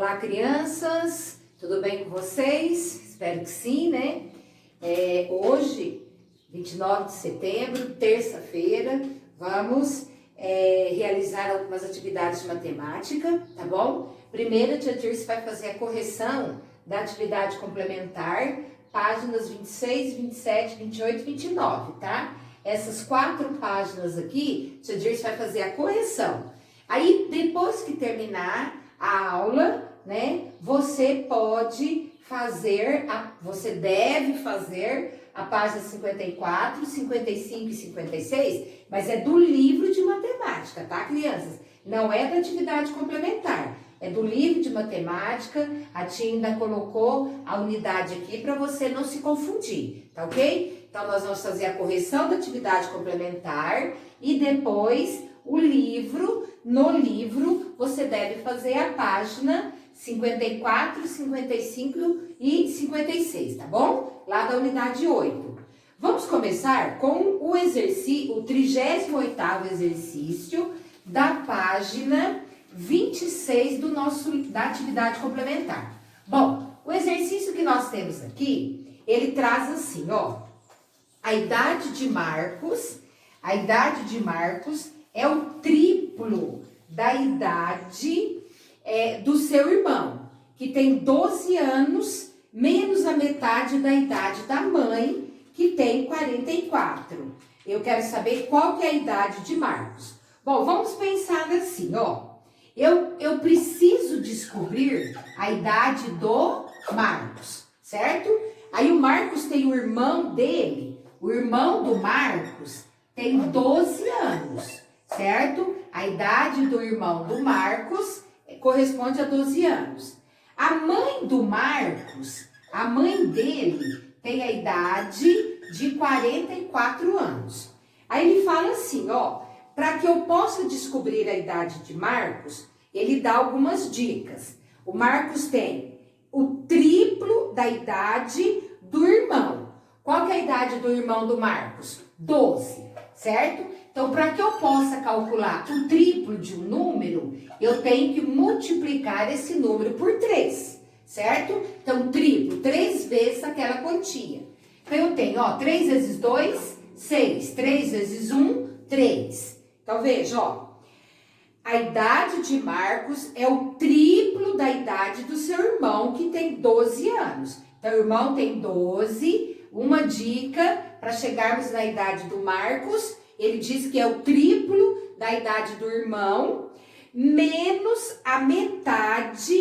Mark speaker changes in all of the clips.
Speaker 1: Olá, crianças, tudo bem com vocês? Espero que sim, né? Hoje, 29 de setembro, terça-feira, vamos realizar algumas atividades de matemática, tá bom? Primeiro, a tia Tirce vai fazer a correção da atividade complementar, páginas 26, 27, 28 e 29, tá? Essas 4 páginas aqui, a tia Tirce vai fazer a correção. Aí, depois que terminar a aula, né, você deve fazer a página 54, 55 e 56, mas é do livro de matemática, tá, crianças? Não é da atividade complementar, é do livro de matemática. A tia ainda colocou a unidade aqui para você não se confundir, tá ok? Então, nós vamos fazer a correção da atividade complementar e depois o livro. No livro, você deve fazer a página 54, 55 e 56, tá bom? Lá da unidade 8. Vamos começar com o exercício, o 38º exercício da página 26 da atividade complementar. Bom, o exercício que nós temos aqui, ele traz assim, ó, a idade de Marcos é o triplo da idade do seu irmão, que tem 12 anos, menos a metade da idade da mãe, que tem 44. Eu quero saber qual que é a idade de Marcos. Bom, vamos pensar assim, ó. Eu preciso descobrir a idade do Marcos, certo? Aí o Marcos tem o irmão dele, o irmão do Marcos tem 12 anos, certo? A idade do irmão do Marcos corresponde a 12 anos. A mãe do Marcos, a mãe dele, tem a idade de 44 anos. Aí ele fala assim, ó, para que eu possa descobrir a idade de Marcos, ele dá algumas dicas. O Marcos tem o triplo da idade do irmão. Qual que é a idade do irmão do Marcos? 12, certo? Então, para que eu possa calcular o triplo de um número, eu tenho que multiplicar esse número por 3, certo? Então, triplo, 3 vezes aquela quantia. Então, eu tenho, ó, 3 vezes 2, 6. 3 vezes 1, 3. Então, veja, ó. A idade de Marcos é o triplo da idade do seu irmão, que tem 12 anos. Então, o irmão tem 12. Uma dica para chegarmos na idade do Marcos, ele diz que é o triplo da idade do irmão, menos a metade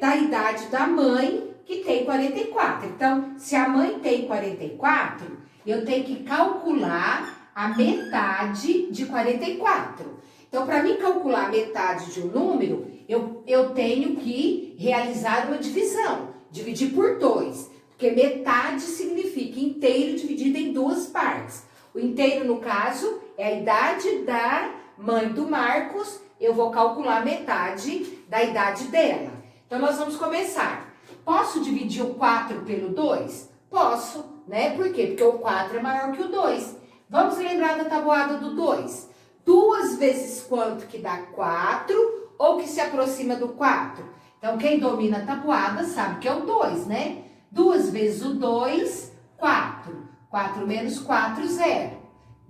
Speaker 1: da idade da mãe, que tem 44. Então, se a mãe tem 44, eu tenho que calcular a metade de 44. Então, para mim calcular a metade de um número, eu tenho que realizar uma divisão, dividir por 2. Porque metade significa inteiro dividido em 2 partes. O inteiro, no caso, é a idade da mãe do Marcos. Eu vou calcular metade da idade dela. Então, nós vamos começar. Posso dividir o 4 pelo 2? Posso, né? Por quê? Porque o 4 é maior que o 2. Vamos lembrar da tabuada do 2. 2 vezes quanto que dá 4 ou que se aproxima do 4? Então, quem domina a tabuada sabe que é o 2, né? 2 vezes o 2, 4. 4 menos 4, 0.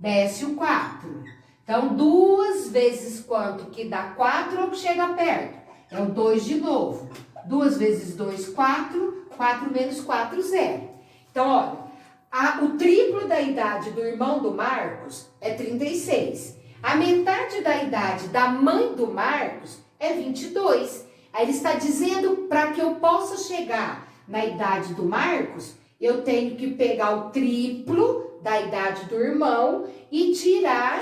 Speaker 1: Desce o 4. Então, 2 vezes quanto que dá 4 ou que chega perto? É o 2 de novo. 2 vezes 2, 4. 4 menos 4, 0. Então, olha, o triplo da idade do irmão do Marcos é 36. A metade da idade da mãe do Marcos é 22. Aí ele está dizendo para que eu possa chegar na idade do Marcos, eu tenho que pegar o triplo da idade do irmão e tirar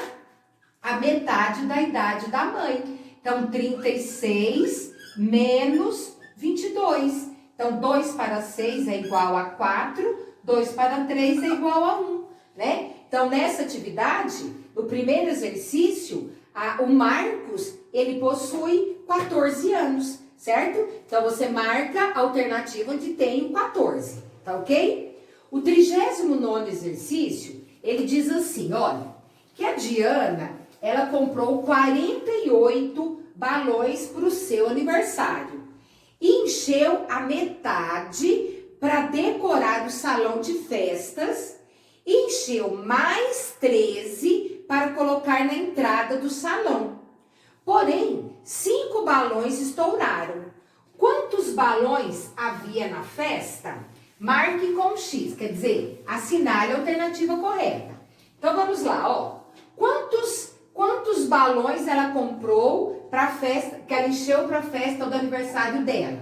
Speaker 1: a metade da idade da mãe. Então, 36 menos 22. Então, 2 para 6 é igual a 4, 2 para 3 é igual a 1, né? Então, nessa atividade, no primeiro exercício, o Marcos, ele possui 14 anos. Certo? Então, você marca a alternativa onde tem o 14, tá ok? O 39º exercício, ele diz assim, olha, que a Diana, ela comprou 48 balões para o seu aniversário. encheu a metade para decorar o salão de festas, e encheu mais 13 para colocar na entrada do salão. Porém, 5 balões estouraram. Quantos balões havia na festa? Marque com X, quer dizer, assinale a alternativa correta. Então vamos lá, ó. Quantos balões ela comprou para a festa, que ela encheu para a festa do aniversário dela?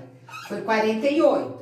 Speaker 1: Foi 48.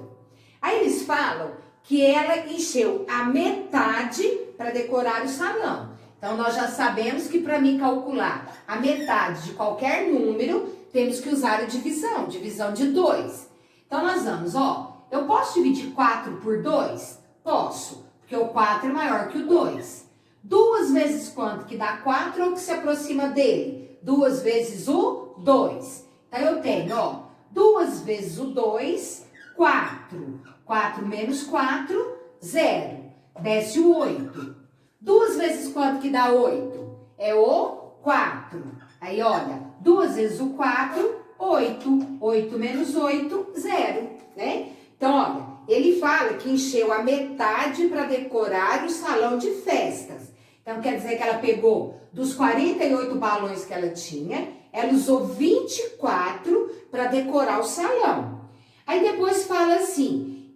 Speaker 1: Aí eles falam que ela encheu a metade para decorar o salão. Então nós já sabemos que para mim calcular a metade de qualquer número, temos que usar a divisão de 2. Então nós vamos, ó, eu posso dividir 4 por 2? Posso, porque o 4 é maior que o 2. 2 vezes quanto que dá 4 ou que se aproxima dele? 2 vezes o 2. Então eu tenho, ó, 2 vezes o 2, 4. 4 menos 4, 0. Desce o 8. 2 vezes quanto que dá 8? É o 4. Aí, olha, 2 vezes o 4, 8. 8 menos 8, 0, né? Então, olha, ele fala que encheu a metade para decorar o salão de festas. Então, quer dizer que ela pegou dos 48 balões que ela tinha, ela usou 24 para decorar o salão. Aí depois fala assim,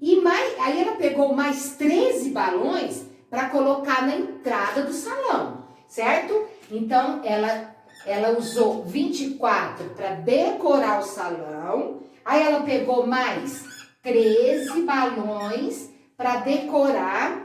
Speaker 1: aí ela pegou mais 13 balões para colocar na entrada do salão, certo? Então, ela usou 24 para decorar o salão, aí ela pegou mais 13 balões para decorar,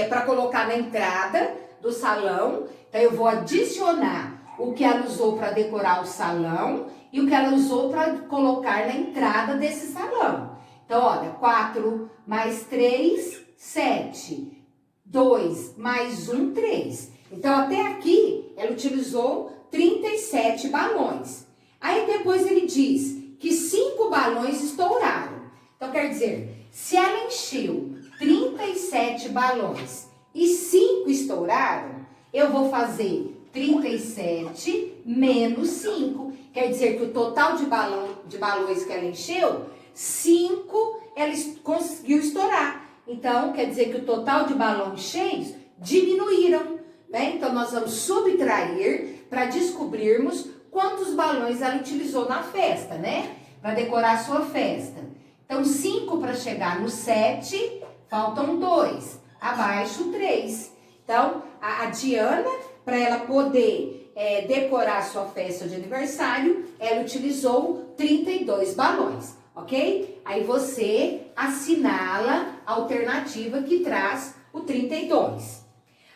Speaker 1: para colocar na entrada do salão. Então, eu vou adicionar o que ela usou para decorar o salão e o que ela usou para colocar na entrada desse salão. Então, olha, 4 mais 3, 7. 2 mais 1, 3. Então, até aqui, ela utilizou 37 balões. Aí, depois ele diz que 5 balões estouraram. Então, quer dizer, se ela encheu 37 balões e 5 estouraram, eu vou fazer 37 menos 5. Quer dizer que o total de balões que ela encheu, 5 ela conseguiu estourar. Então, quer dizer que o total de balões cheios diminuíram, né? Então, nós vamos subtrair para descobrirmos quantos balões ela utilizou na festa, né? Para decorar a sua festa. Então, 5 para chegar no 7, faltam 2. Abaixo, 3. Então, a Diana, para ela poder decorar a sua festa de aniversário, ela utilizou 32 balões. Ok? Aí você assinala a alternativa que traz o 32.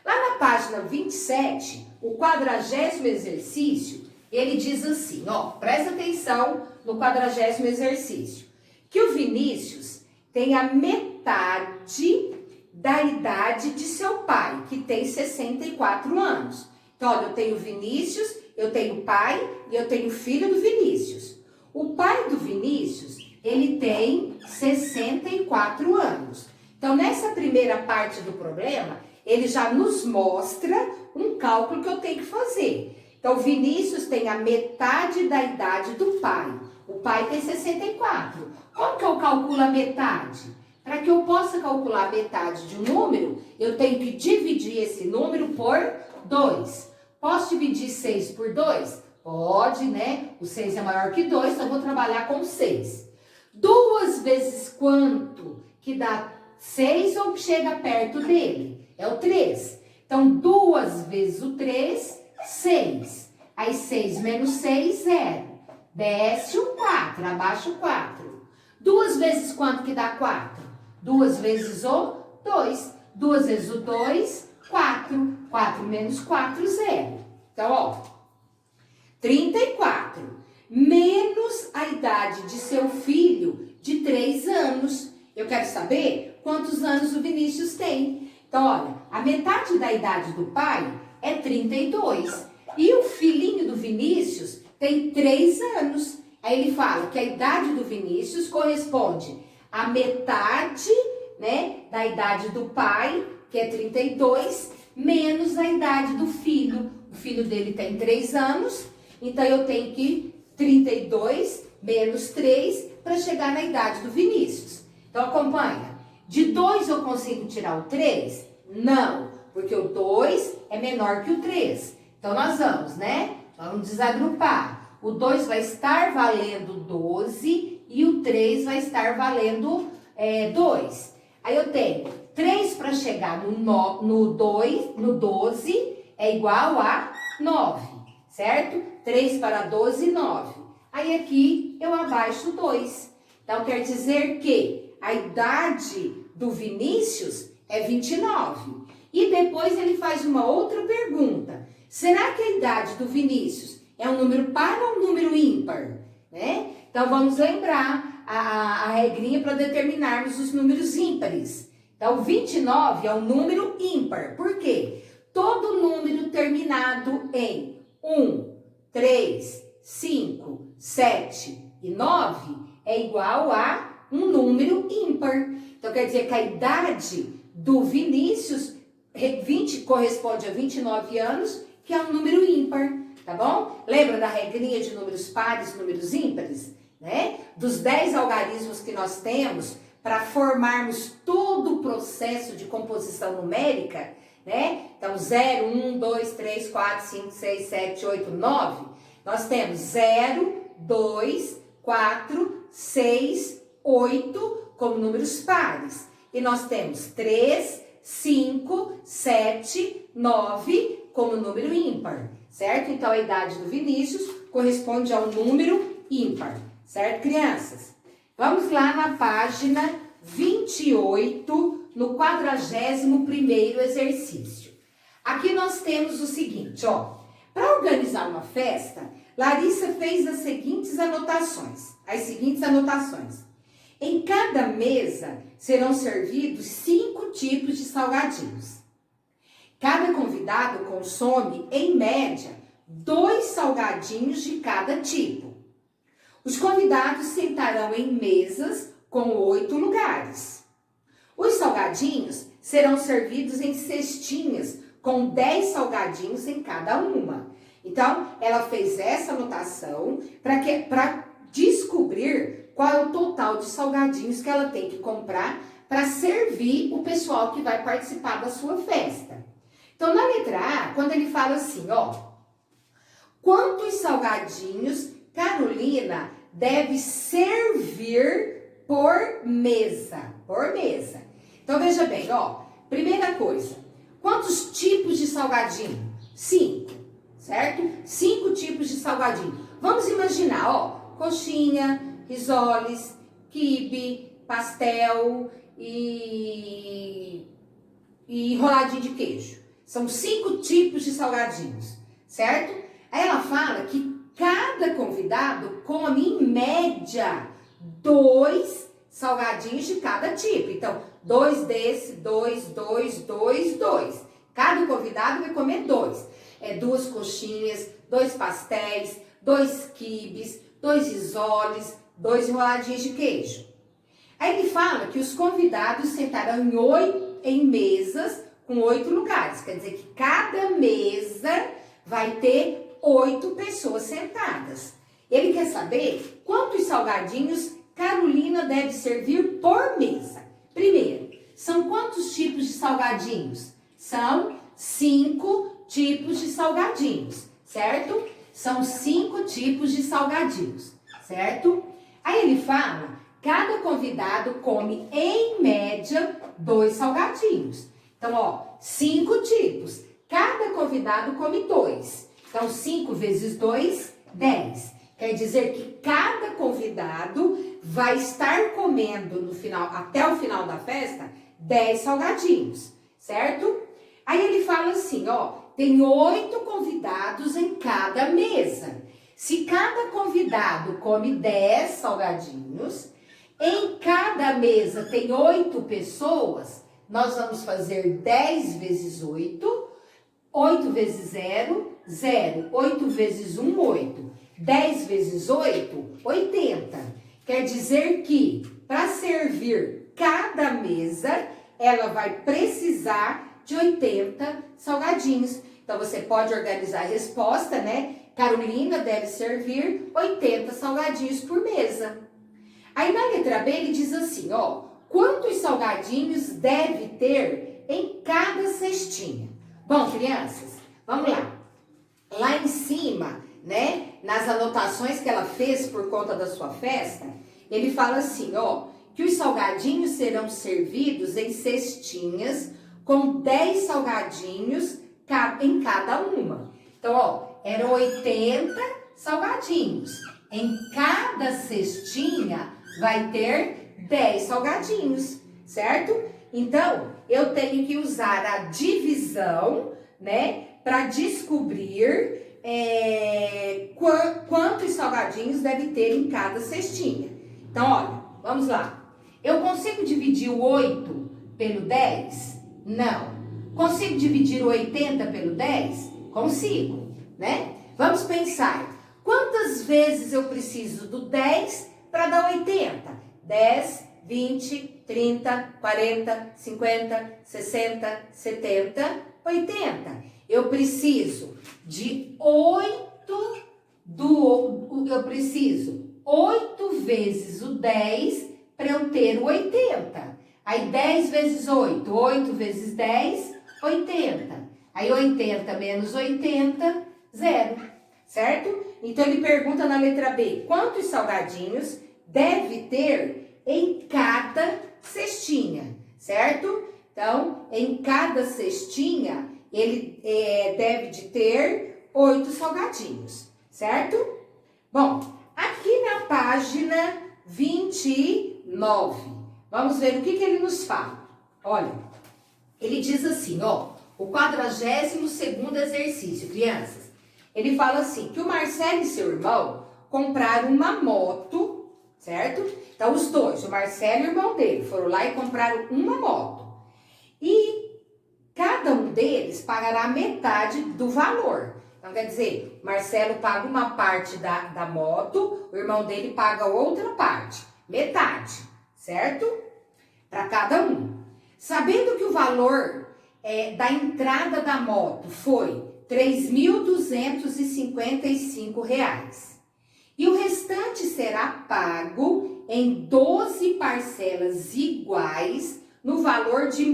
Speaker 1: Lá na página 27, o 40º exercício, ele diz assim, ó, presta atenção no 40º exercício, que o Vinícius tem a metade da idade de seu pai, que tem 64 anos. Então, olha, eu tenho Vinícius, eu tenho pai e eu tenho filho do Vinícius. O pai do Vinícius, ele tem 64 anos. Então, nessa primeira parte do problema, ele já nos mostra um cálculo que eu tenho que fazer. Então, o Vinícius tem a metade da idade do pai. O pai tem 64. Como que eu calculo a metade? Para que eu possa calcular a metade de um número, eu tenho que dividir esse número por 2. Posso dividir 6 por 2? Pode, né? O 6 é maior que 2, então eu vou trabalhar com 6. 2 vezes quanto que dá 6 ou que chega perto dele? É o 3. Então, 2 vezes o 3, 6. Aí, 6 menos 6, 0. Desce o 4, abaixa o 4. 2 vezes quanto que dá 4? 2 vezes o 2. 2 vezes o 2, 4. 4 menos 4, 0. Então, ó, 34. Menos a idade de seu filho de 3 anos. Eu quero saber quantos anos o Vinícius tem. Então, olha, a metade da idade do pai é 32. E o filhinho do Vinícius tem 3 anos. Aí ele fala que a idade do Vinícius corresponde à metade, né, da idade do pai, que é 32, menos a idade do filho. O filho dele tem 3 anos, então eu tenho que 32 menos 3 para chegar na idade do Vinícius. Então, acompanha. De 2 eu consigo tirar o 3? Não, porque o 2 é menor que o 3. Então, nós vamos, né? Vamos desagrupar. O 2 vai estar valendo 12 e o 3 vai estar valendo 2. Aí eu tenho 3 para chegar no 12 é igual a 9, certo? 3 para 12, 9. Aí aqui eu abaixo 2. Então, quer dizer que a idade do Vinícius é 29. E depois ele faz uma outra pergunta. Será que a idade do Vinícius é um número par ou um número ímpar? Né? Então, vamos lembrar a regrinha para determinarmos os números ímpares. Então, 29 é um número ímpar. Por quê? Todo número terminado em 1, 3, 5, 7 e 9 é igual a um número ímpar. Então, quer dizer que a idade do Vinícius 20 corresponde a 29 anos, que é um número ímpar, tá bom? Lembra da regrinha de números pares e números ímpares? Né? Dos 10 algarismos que nós temos para formarmos todo o processo de composição numérica, né? Então, 0, 1, 2, 3, 4, 5, 6, 7, 8, 9. Nós temos 0, 2, 4, 6, 8 como números pares. E nós temos 3, 5, 7, 9 como número ímpar, certo? Então, a idade do Vinícius corresponde ao número ímpar, certo, crianças? Vamos lá na página 28, no 41º exercício. Aqui nós temos o seguinte, ó. Para organizar uma festa, Larissa fez as seguintes anotações. Em cada mesa serão servidos 5 tipos de salgadinhos. Cada convidado consome, em média, 2 salgadinhos de cada tipo. Os convidados sentarão em mesas com 8 lugares. Os salgadinhos serão servidos em cestinhas com 10 salgadinhos em cada uma. Então, ela fez essa anotação para descobrir qual é o total de salgadinhos que ela tem que comprar para servir o pessoal que vai participar da sua festa. Então, na letra A, quando ele fala assim, ó, quantos salgadinhos Carolina deve servir por mesa? Por mesa. Então, veja bem, ó, primeira coisa, quantos tipos de salgadinho? 5, certo? 5 tipos de salgadinho. Vamos imaginar, ó, coxinha, risoles, quibe, pastel e enroladinho de queijo. São 5 tipos de salgadinhos, certo? Aí ela fala que cada convidado come, em média, 2 salgadinhos de cada tipo. Então, 2 desse, 2, 2, 2, 2. Cada convidado vai comer 2. 2 coxinhas, 2 pastéis, 2 quibes, 2 risoles, 2 enroladinhos de queijo. Aí ele fala que os convidados sentarão em mesas com 8 lugares. Quer dizer que cada mesa vai ter 8 pessoas sentadas. Ele quer saber quantos salgadinhos Carolina deve servir por mesa. Primeiro, são quantos tipos de salgadinhos? São 5 tipos de salgadinhos, certo? São 5 tipos de salgadinhos, certo? Aí ele fala, cada convidado come, em média, 2 salgadinhos. Então, ó, 5 tipos. Cada convidado come 2. Então, 5 vezes 2, 10. Quer dizer que cada convidado vai estar comendo no final, até o final da festa, 10 salgadinhos, certo? Aí ele fala assim, ó, tem 8 convidados em cada mesa. Se cada convidado come 10 salgadinhos, em cada mesa tem 8 pessoas, nós vamos fazer 10 vezes 8, 8 vezes 0, 0, 8 vezes 1, 8. 10 vezes 8, 80. Quer dizer que, para servir cada mesa, ela vai precisar de 80 salgadinhos. Então, você pode organizar a resposta, né? Carolina deve servir 80 salgadinhos por mesa. Aí na letra B ele diz assim, ó, quantos salgadinhos deve ter em cada cestinha? Bom, crianças, vamos lá. Lá em cima, né, nas anotações que ela fez por conta da sua festa, ele fala assim, ó, que os salgadinhos serão servidos em cestinhas com 10 salgadinhos em cada uma. Então, ó, eram 80 salgadinhos. Em cada cestinha vai ter 10 salgadinhos, certo? Então, eu tenho que usar a divisão, né, para descobrir quantos salgadinhos deve ter em cada cestinha. Então, olha, vamos lá. Eu consigo dividir o 8 pelo 10? Não. Consigo dividir o 80 pelo 10? Consigo, né? Vamos pensar. Quantas vezes eu preciso do 10 para dar 80? 10, 20, 30, 40, 50, 60, 70, 80. Eu preciso de 8 vezes o 10 para eu ter o 80. Aí 10 vezes 8, 8 vezes 10, 80. Aí 80 menos 80, 0, certo? Então ele pergunta na letra B, quantos salgadinhos deve ter em cada cestinha, certo? Então, em cada cestinha, ele deve de ter 8 salgadinhos, certo? Bom, aqui na página 29, vamos ver o que ele nos fala. Olha, ele diz assim, ó, o 42º exercício, crianças. Ele fala assim, que o Marcelo e seu irmão compraram uma moto, certo? Então, os dois, o Marcelo e o irmão dele, foram lá e compraram uma moto. E cada um deles pagará metade do valor. Então, quer dizer, Marcelo paga uma parte da moto, o irmão dele paga outra parte, metade, certo? Para cada um. Sabendo que o valor da entrada da moto foi R$ 3.255 e o restante será pago em 12 parcelas iguais no valor de R$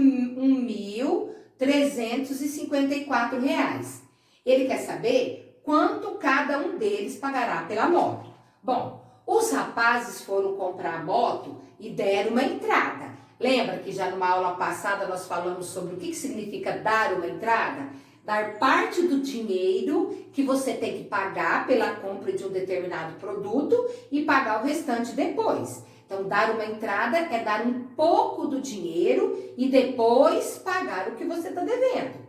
Speaker 1: 1.354. Ele quer saber quanto cada um deles pagará pela moto. Bom, os rapazes foram comprar a moto e deram uma entrada. Lembra que já numa aula passada nós falamos sobre o que significa dar uma entrada? Dar parte do dinheiro que você tem que pagar pela compra de um determinado produto e pagar o restante depois. Então, dar uma entrada é dar um pouco do dinheiro e depois pagar o que você está devendo.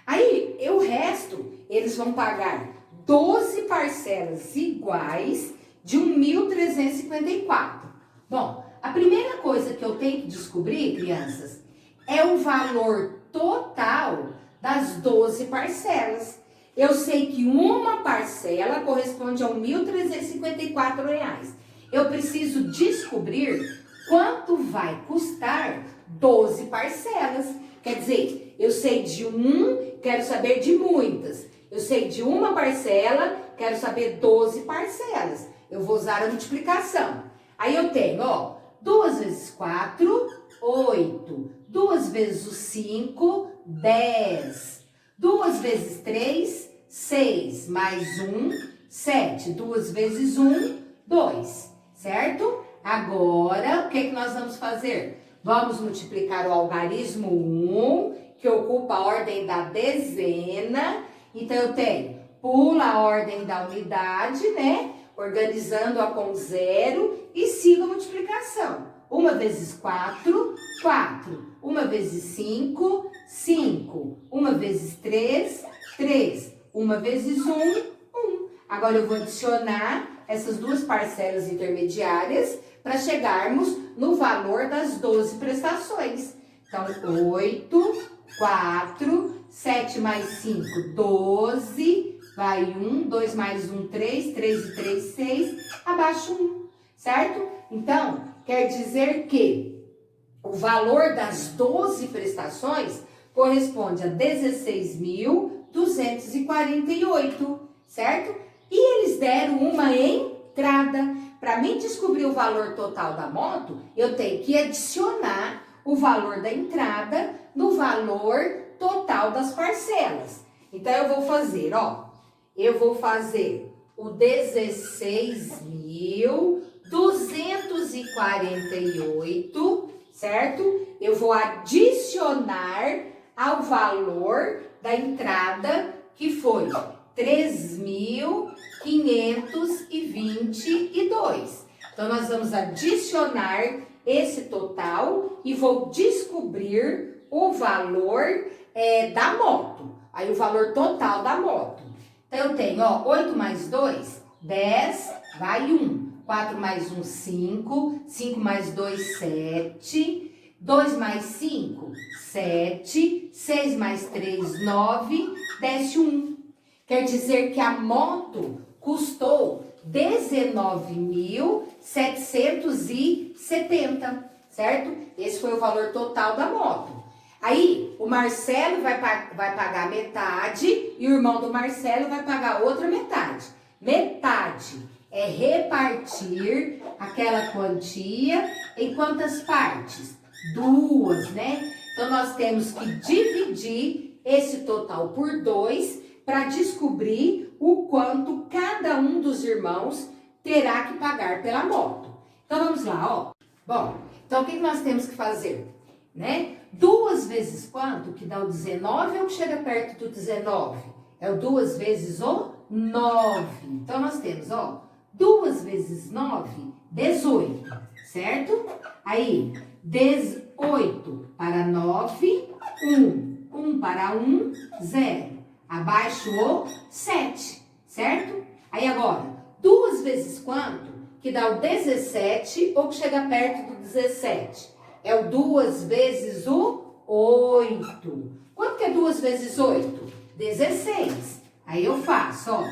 Speaker 1: Aí, o resto, eles vão pagar 12 parcelas iguais de R$ 1.354. Bom, a primeira coisa que eu tenho que descobrir, crianças, é o valor total das 12 parcelas. Eu sei que uma parcela corresponde a R$ 1.354. Eu preciso descobrir quanto vai custar 12 parcelas. Quer dizer, eu sei de um, quero saber de muitas. Eu sei de uma parcela, quero saber 12 parcelas. Eu vou usar a multiplicação. Aí eu tenho, ó, 2 vezes 4, 8. 2 vezes o 5, 10. 2 vezes 3, 6. Mais 1, 7. 2 vezes 1, 2. Certo? Agora, o que nós vamos fazer? Vamos multiplicar o algarismo 1, que ocupa a ordem da dezena. Então, eu tenho, pula a ordem da unidade, né? Organizando-a com 0 e sigo a multiplicação. 1 vezes 4, 4. 1 vezes 5, 5. 1 vezes 3, 3. 1 vezes 1, 1. Agora eu vou adicionar essas duas parcelas intermediárias para chegarmos no valor das 12 prestações. Então, 8, 4, 7 mais 5, 12, vai 1, 2 mais 1, 3, 3 e 3, 6, abaixo 1, certo? Então, quer dizer que o valor das 12 prestações corresponde a 16.248, certo? E eles deram uma entrada. Para mim descobrir o valor total da moto, eu tenho que adicionar o valor da entrada no valor total das parcelas. Então, eu vou fazer, eu vou fazer o 16.248, certo? Eu vou adicionar ao valor da entrada, que foi 3.522. Então, nós vamos adicionar esse total e vou descobrir o valor da moto. Aí, o valor total da moto. Então, eu tenho, 8 mais 2, 10, vai 1. 4 mais 1, 5. 5 mais 2, 7. 2 mais 5, 7. 6 mais 3, 9. Desce 1. Quer dizer que a moto custou 19.770, certo? Esse foi o valor total da moto. Aí, o Marcelo vai pagar metade e o irmão do Marcelo vai pagar outra metade. Metade é repartir aquela quantia em quantas partes? 2, né? Então, nós temos que dividir esse total por 2 para descobrir o quanto cada um dos irmãos terá que pagar pela moto. Então, vamos lá, Bom, então o que nós temos que fazer? Né? 2 vezes quanto? Que dá o 19 ou que chega perto do 19? É o 2 vezes o 9. Então, nós temos, 2 vezes 9, 18, certo? Aí, 18 para 9, 1. 1 para 1, 0. Abaixo o 7, certo? Aí agora, 2 vezes quanto? Que dá o 17 ou que chega perto do 17? É o 2 vezes o 8. Quanto que é 2 vezes 8? 16. Aí eu faço,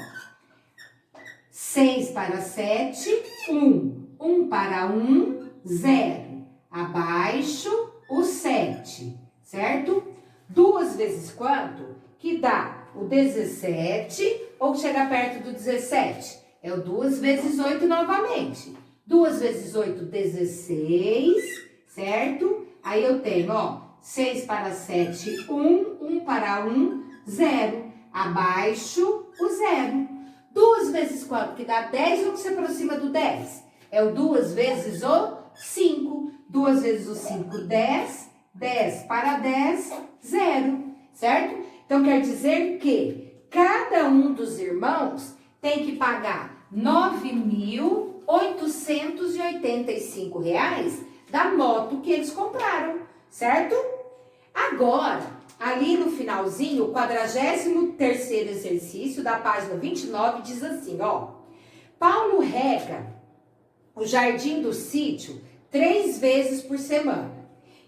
Speaker 1: 6 para 7, 1. 1 para 1, 0. Abaixo o 7, certo? 2 vezes quanto? Que dá o 17 ou que chega perto do 17? É o 2 vezes 8 novamente. 2 vezes 8, 16, certo? Aí eu tenho, 6 para 7, 1. 1 para 1, 0. Abaixo o 0. 2 vezes quanto? Que dá 10 ou que se aproxima do 10? É o 2 vezes o 5. 2 vezes o 5, 10. 10 para 10, 0. Certo? Então, quer dizer que cada um dos irmãos tem que pagar R$ 9.885 da moto que eles compraram, certo? Agora, ali no finalzinho, o 43º exercício da página 29 diz assim, Paulo rega o jardim do sítio 3 vezes por semana.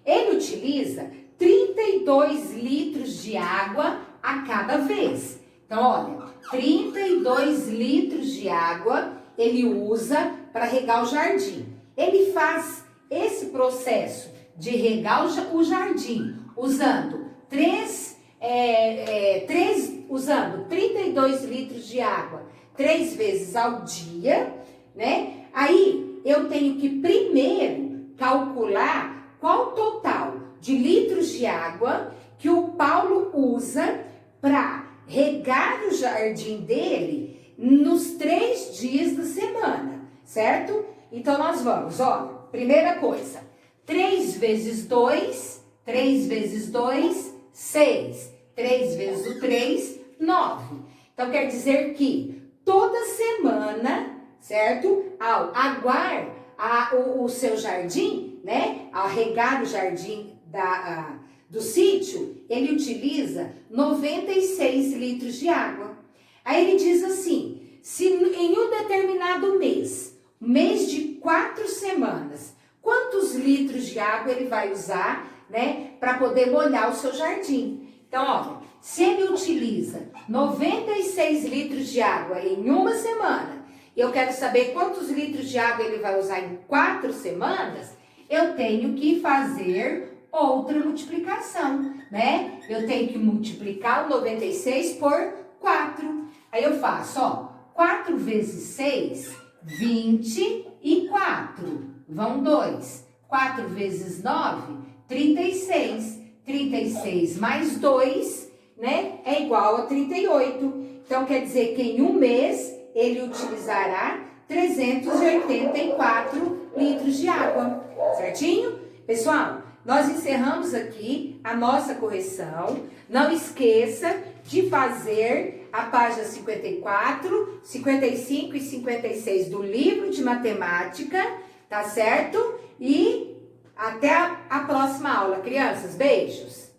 Speaker 1: Ele utiliza 32 litros de água a cada vez. Então, olha, 32 litros de água ele usa para regar o jardim. Ele faz esse processo de regar o jardim usando 32 litros de água 3 vezes ao dia, né? Aí, eu tenho que primeiro calcular qual o total de litros de água que o Paulo usa para regar o jardim dele nos 3 dias da semana, certo? Então, nós vamos, primeira coisa, 3 vezes 2, 3 vezes 2, 6, 3 vezes o 3, 9. Então, quer dizer que toda semana, certo? Ao aguar o seu jardim, né? Ao regar o jardim do sítio, ele utiliza 96 litros de água. Aí ele diz assim, se em um determinado mês de 4 semanas, quantos litros de água ele vai usar, né, para poder molhar o seu jardim? Então, olha, se ele utiliza 96 litros de água em uma semana, e eu quero saber quantos litros de água ele vai usar em 4 semanas, eu tenho que fazer outra multiplicação, né? Eu tenho que multiplicar o 96 por 4. Aí eu faço, ó, 4 vezes 6, 24. Vão 2. 4 vezes 9, 36. 36 mais 2, né, é igual a 38. Então, quer dizer que em um mês ele utilizará 384 litros de água, certinho? Pessoal, nós encerramos aqui a nossa correção. Não esqueça de fazer a página 54, 55 e 56 do livro de matemática, tá certo? E até a próxima aula, crianças. Beijos!